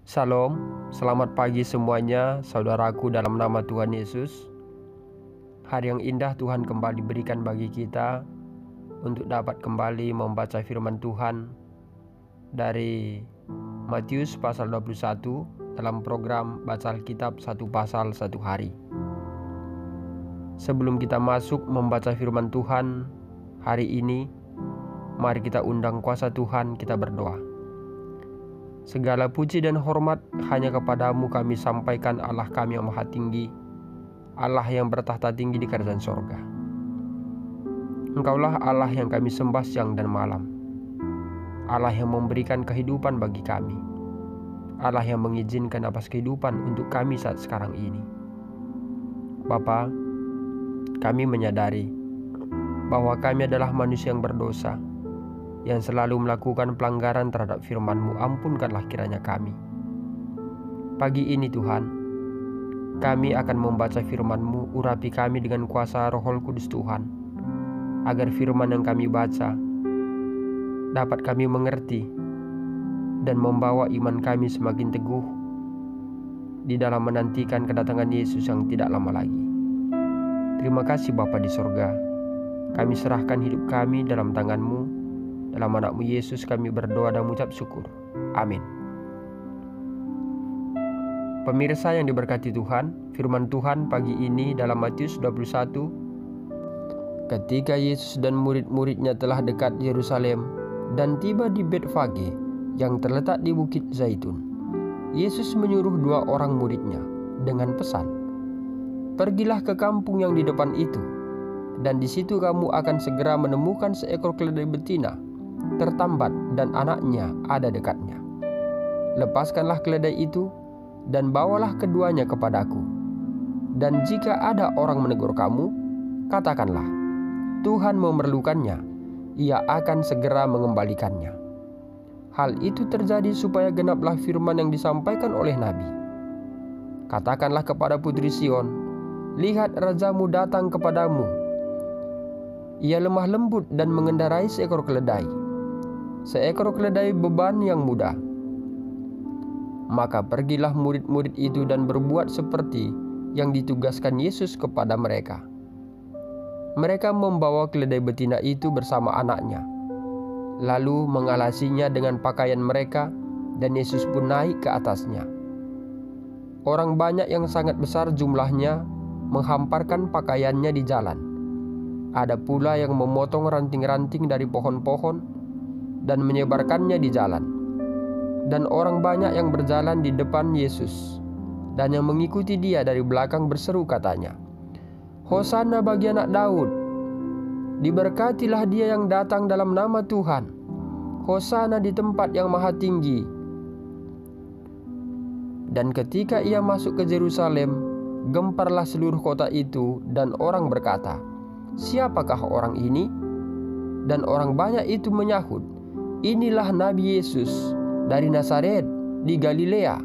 Shalom, selamat pagi semuanya, saudaraku dalam nama Tuhan Yesus. Hari yang indah Tuhan kembali berikan bagi kita untuk dapat kembali membaca firman Tuhan dari Matius pasal 21 dalam program Baca Alkitab satu pasal satu hari. Sebelum kita masuk membaca firman Tuhan hari ini, mari kita undang kuasa Tuhan, kita berdoa. Segala puji dan hormat hanya kepadamu kami sampaikan, Allah kami yang maha tinggi, Allah yang bertahta tinggi di kerajaan sorga. Engkaulah Allah yang kami sembah siang dan malam, Allah yang memberikan kehidupan bagi kami, Allah yang mengizinkan nafas kehidupan untuk kami saat sekarang ini. Bapa, kami menyadari bahwa kami adalah manusia yang berdosa, yang selalu melakukan pelanggaran terhadap firman-Mu. Ampunkanlah kiranya kami. Pagi ini Tuhan, kami akan membaca firman-Mu. Urapi kami dengan kuasa Roh Kudus Tuhan, agar firman yang kami baca dapat kami mengerti dan membawa iman kami semakin teguh di dalam menantikan kedatangan Yesus yang tidak lama lagi. Terima kasih Bapa di sorga. Kami serahkan hidup kami dalam tangan-Mu. Dalam anak-Mu Yesus kami berdoa dan mengucap syukur. Amin. Pemirsa yang diberkati Tuhan, firman Tuhan pagi ini dalam Matius 21. Ketika Yesus dan murid-muridnya telah dekat Yerusalem dan tiba di Betfage yang terletak di Bukit Zaitun, Yesus menyuruh 2 orang muridnya dengan pesan, "Pergilah ke kampung yang di depan itu, dan di situ kamu akan segera menemukan seekor keledai betina tertambat dan anaknya ada dekatnya. Lepaskanlah keledai itu dan bawalah keduanya kepadaku. Dan jika ada orang menegur kamu, katakanlah, Tuhan memerlukannya, ia akan segera mengembalikannya." Hal itu terjadi supaya genaplah firman yang disampaikan oleh Nabi. "Katakanlah kepada putri Sion, lihat rajamu datang kepadamu. Ia lemah lembut dan mengendarai seekor keledai beban yang mudah." Maka pergilah murid-murid itu dan berbuat seperti yang ditugaskan Yesus kepada mereka. Mereka membawa keledai betina itu bersama anaknya, lalu mengalasinya dengan pakaian mereka, dan Yesus pun naik ke atasnya. Orang banyak yang sangat besar jumlahnya menghamparkan pakaiannya di jalan. Ada pula yang memotong ranting-ranting dari pohon-pohon dan menyebarkannya di jalan. Dan orang banyak yang berjalan di depan Yesus dan yang mengikuti dia dari belakang berseru katanya, "Hosana bagi anak Daud, diberkatilah dia yang datang dalam nama Tuhan, Hosana di tempat yang maha tinggi." Dan ketika ia masuk ke Yerusalem, gemparlah seluruh kota itu, dan orang berkata, "Siapakah orang ini?" Dan orang banyak itu menyahut, "Inilah Nabi Yesus dari Nazaret di Galilea."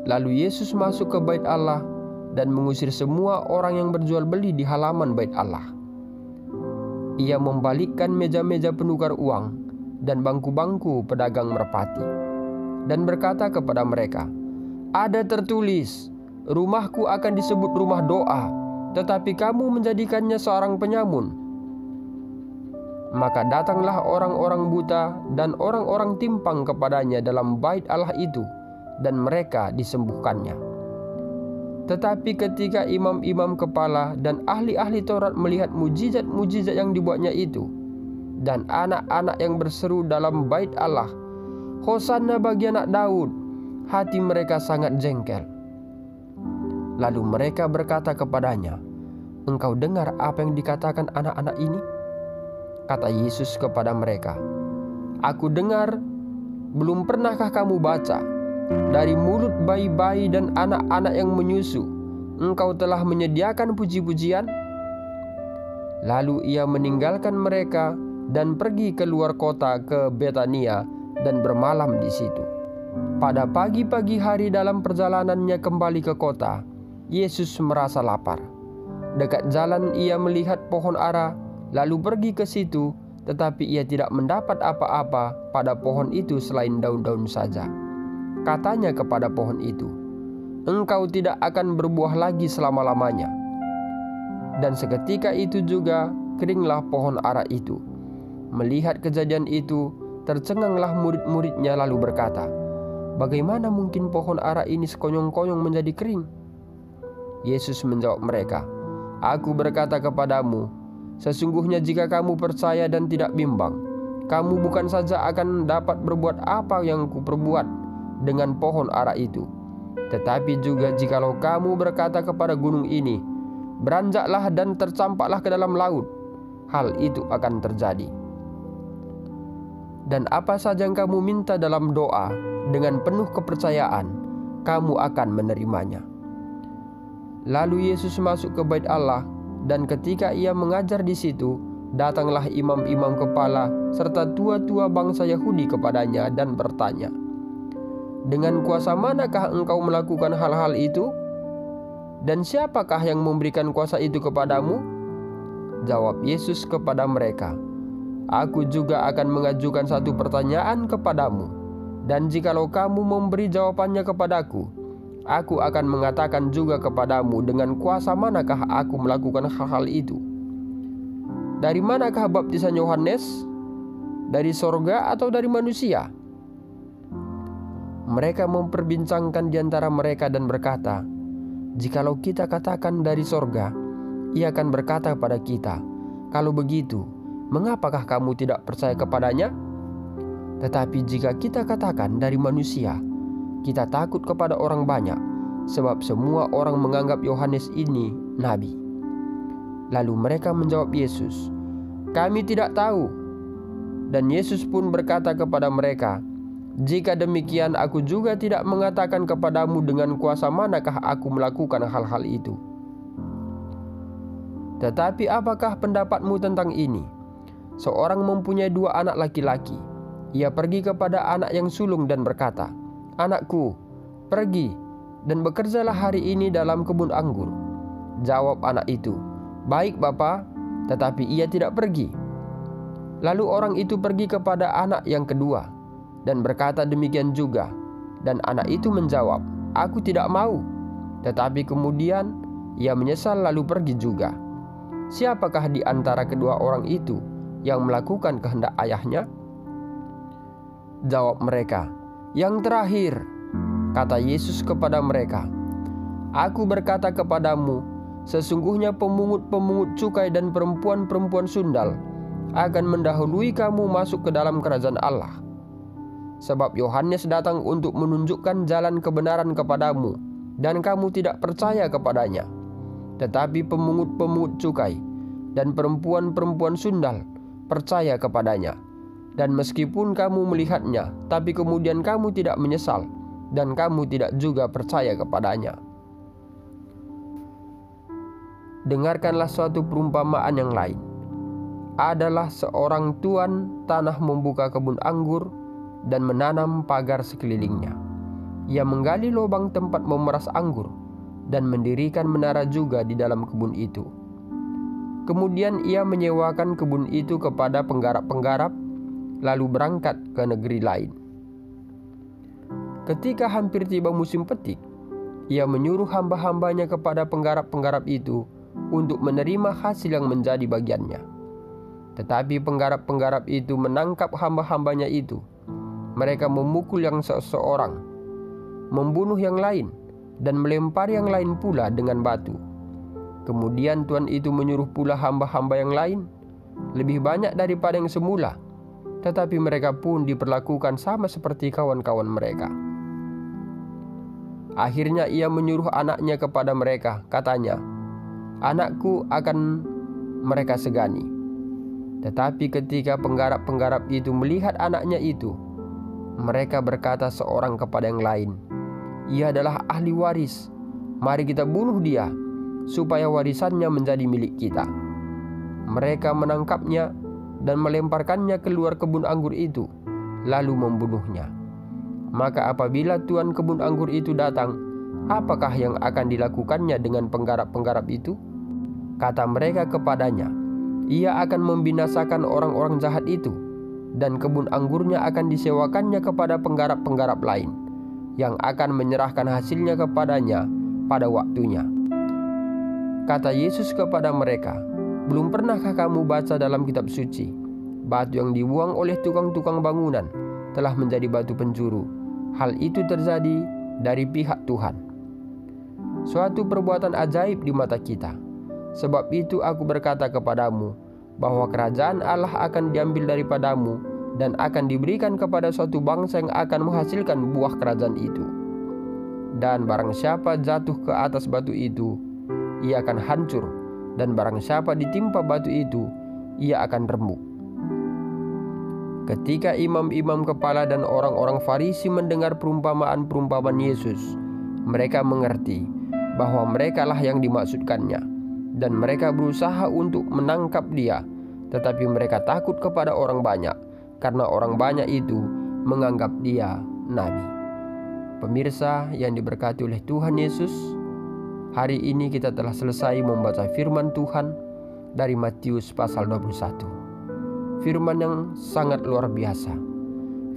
Lalu Yesus masuk ke bait Allah dan mengusir semua orang yang berjual beli di halaman bait Allah. Ia membalikkan meja-meja penukar uang dan bangku-bangku pedagang merpati, dan berkata kepada mereka, "Ada tertulis, rumahku akan disebut rumah doa, tetapi kamu menjadikannya seorang penyamun." Maka datanglah orang-orang buta dan orang-orang timpang kepadanya dalam bait Allah itu, dan mereka disembuhkannya. Tetapi ketika imam-imam kepala dan ahli-ahli Taurat melihat mujizat-mujizat yang dibuatnya itu, dan anak-anak yang berseru dalam bait Allah, "Hosana bagi anak Daud," hati mereka sangat jengkel. Lalu mereka berkata kepadanya, "Engkau dengar apa yang dikatakan anak-anak ini?" Kata Yesus kepada mereka, "Aku dengar, belum pernahkah kamu baca? Dari mulut bayi-bayi dan anak-anak yang menyusu, engkau telah menyediakan puji-pujian?" Lalu ia meninggalkan mereka dan pergi keluar kota ke Betania dan bermalam di situ. Pada pagi-pagi hari dalam perjalanannya kembali ke kota, Yesus merasa lapar. Dekat jalan ia melihat pohon ara, lalu pergi ke situ tetapi ia tidak mendapat apa-apa pada pohon itu selain daun-daun saja. Katanya kepada pohon itu, "Engkau tidak akan berbuah lagi selama-lamanya." Dan seketika itu juga keringlah pohon ara itu. Melihat kejadian itu, tercenganglah murid-muridnya lalu berkata, "Bagaimana mungkin pohon ara ini sekonyong-konyong menjadi kering?" Yesus menjawab mereka, "Aku berkata kepadamu, sesungguhnya jika kamu percaya dan tidak bimbang, kamu bukan saja akan dapat berbuat apa yang kuperbuat dengan pohon ara itu, tetapi juga jikalau kamu berkata kepada gunung ini, beranjaklah dan tercampaklah ke dalam laut, hal itu akan terjadi. Dan apa saja yang kamu minta dalam doa dengan penuh kepercayaan, kamu akan menerimanya." Lalu Yesus masuk ke bait Allah, dan ketika ia mengajar di situ, datanglah imam-imam kepala serta tua-tua bangsa Yahudi kepadanya dan bertanya, "Dengan kuasa manakah engkau melakukan hal-hal itu? Dan siapakah yang memberikan kuasa itu kepadamu?" Jawab Yesus kepada mereka, "Aku juga akan mengajukan satu pertanyaan kepadamu, dan jikalau kamu memberi jawabannya kepadaku, aku akan mengatakan juga kepadamu dengan kuasa manakah aku melakukan hal-hal itu. Dari manakah baptisan Yohanes? Dari sorga atau dari manusia?" Mereka memperbincangkan di antara mereka dan berkata, "Jikalau kita katakan dari sorga, ia akan berkata pada kita, 'Kalau begitu, mengapakah kamu tidak percaya kepadanya?' Tetapi jika kita katakan dari manusia, kita takut kepada orang banyak, sebab semua orang menganggap Yohanes ini nabi." Lalu mereka menjawab Yesus, "Kami tidak tahu." Dan Yesus pun berkata kepada mereka, "Jika demikian, aku juga tidak mengatakan kepadamu dengan kuasa manakah aku melakukan hal-hal itu. Tetapi apakah pendapatmu tentang ini? Seorang mempunyai 2 anak laki-laki. Ia pergi kepada anak yang sulung dan berkata, 'Anakku, pergi dan bekerjalah hari ini dalam kebun anggur.' Jawab anak itu, 'Baik, Bapa,' tetapi ia tidak pergi. Lalu orang itu pergi kepada anak yang kedua dan berkata demikian juga. Dan anak itu menjawab, 'Aku tidak mau.' Tetapi kemudian ia menyesal lalu pergi juga. Siapakah di antara kedua orang itu yang melakukan kehendak ayahnya?" Jawab mereka, "Yang terakhir." Kata Yesus kepada mereka, "Aku berkata kepadamu, sesungguhnya pemungut-pemungut cukai dan perempuan-perempuan sundal akan mendahului kamu masuk ke dalam kerajaan Allah. Sebab Yohanes datang untuk menunjukkan jalan kebenaran kepadamu, dan kamu tidak percaya kepadanya. Tetapi pemungut-pemungut cukai dan perempuan-perempuan sundal percaya kepadanya. Dan meskipun kamu melihatnya, tapi kemudian kamu tidak menyesal, dan kamu tidak juga percaya kepadanya. Dengarkanlah suatu perumpamaan yang lain. Adalah seorang tuan tanah membuka kebun anggur dan menanam pagar sekelilingnya. Ia menggali lubang tempat memeras anggur dan mendirikan menara juga di dalam kebun itu. Kemudian ia menyewakan kebun itu kepada penggarap-penggarap, lalu berangkat ke negeri lain. Ketika hampir tiba musim petik, ia menyuruh hamba-hambanya kepada penggarap-penggarap itu untuk menerima hasil yang menjadi bagiannya. Tetapi penggarap-penggarap itu menangkap hamba-hambanya itu. Mereka memukul yang seseorang, membunuh yang lain, dan melempar yang lain pula dengan batu. Kemudian tuan itu menyuruh pula hamba-hamba yang lain, lebih banyak daripada yang semula, tetapi mereka pun diperlakukan sama seperti kawan-kawan mereka. Akhirnya ia menyuruh anaknya kepada mereka, katanya, "Anakku akan mereka segani." Tetapi ketika penggarap-penggarap itu melihat anaknya itu, mereka berkata seorang kepada yang lain, "Ia adalah ahli waris. Mari kita bunuh dia, supaya warisannya menjadi milik kita." Mereka menangkapnya dan melemparkannya keluar kebun anggur itu, lalu membunuhnya. Maka apabila tuan kebun anggur itu datang, apakah yang akan dilakukannya dengan penggarap-penggarap itu? Kata mereka kepadanya, Ia akan membinasakan orang-orang jahat itu, dan kebun anggurnya akan disewakannya kepada penggarap-penggarap lain, yang akan menyerahkan hasilnya kepadanya pada waktunya. Kata Yesus kepada mereka, "Belum pernahkah kamu baca dalam kitab suci, batu yang dibuang oleh tukang-tukang bangunan telah menjadi batu penjuru? Hal itu terjadi dari pihak Tuhan. Suatu perbuatan ajaib di mata kita. Sebab itu aku berkata kepadamu, bahwa kerajaan Allah akan diambil daripadamu dan akan diberikan kepada suatu bangsa yang akan menghasilkan buah kerajaan itu. Dan barang siapa jatuh ke atas batu itu, ia akan hancur, dan barang siapa ditimpa batu itu, ia akan remuk." Ketika imam-imam kepala dan orang-orang Farisi mendengar perumpamaan-perumpamaan Yesus, mereka mengerti bahwa merekalah yang dimaksudkannya, dan mereka berusaha untuk menangkap dia, tetapi mereka takut kepada orang banyak, karena orang banyak itu menganggap dia nabi. Pemirsa yang diberkati oleh Tuhan Yesus, hari ini kita telah selesai membaca firman Tuhan dari Matius pasal 21. Firman yang sangat luar biasa,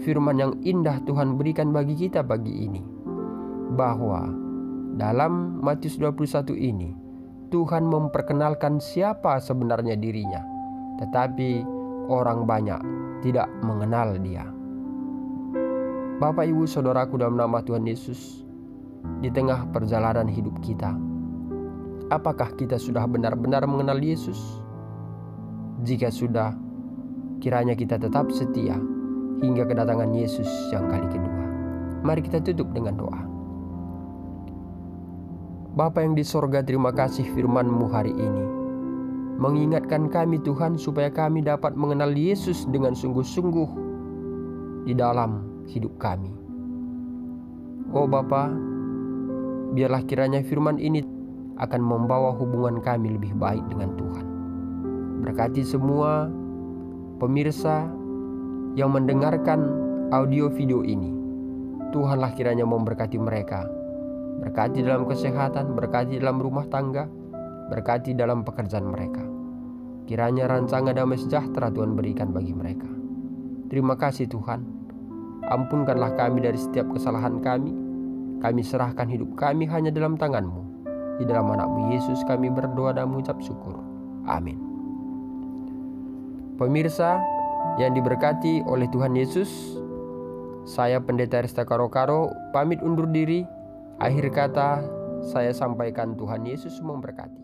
firman yang indah Tuhan berikan bagi kita pagi ini, bahwa dalam Matius 21 ini Tuhan memperkenalkan siapa sebenarnya dirinya, tetapi orang banyak tidak mengenal dia. Bapak, Ibu, Saudaraku dalam nama Tuhan Yesus, di tengah perjalanan hidup kita, apakah kita sudah benar-benar mengenal Yesus? Jika sudah, kiranya kita tetap setia hingga kedatangan Yesus yang kali kedua. Mari kita tutup dengan doa. Bapa yang di sorga, terima kasih firman-Mu hari ini mengingatkan kami Tuhan, supaya kami dapat mengenal Yesus dengan sungguh-sungguh di dalam hidup kami. Oh Bapa, biarlah kiranya firman ini akan membawa hubungan kami lebih baik dengan Tuhan. Berkati semua pemirsa yang mendengarkan audio video ini. Tuhanlah kiranya memberkati mereka. Berkati dalam kesehatan, berkati dalam rumah tangga, berkati dalam pekerjaan mereka. Kiranya rancangan damai sejahtera Tuhan berikan bagi mereka. Terima kasih Tuhan. Ampunkanlah kami dari setiap kesalahan kami. Kami serahkan hidup kami hanya dalam tangan-Mu. Di dalam anak-Mu Yesus kami berdoa dan mengucap syukur. Amin. Pemirsa yang diberkati oleh Tuhan Yesus, saya Pendeta Resta Karo-Karo pamit undur diri. Akhir kata saya sampaikan, Tuhan Yesus memberkati.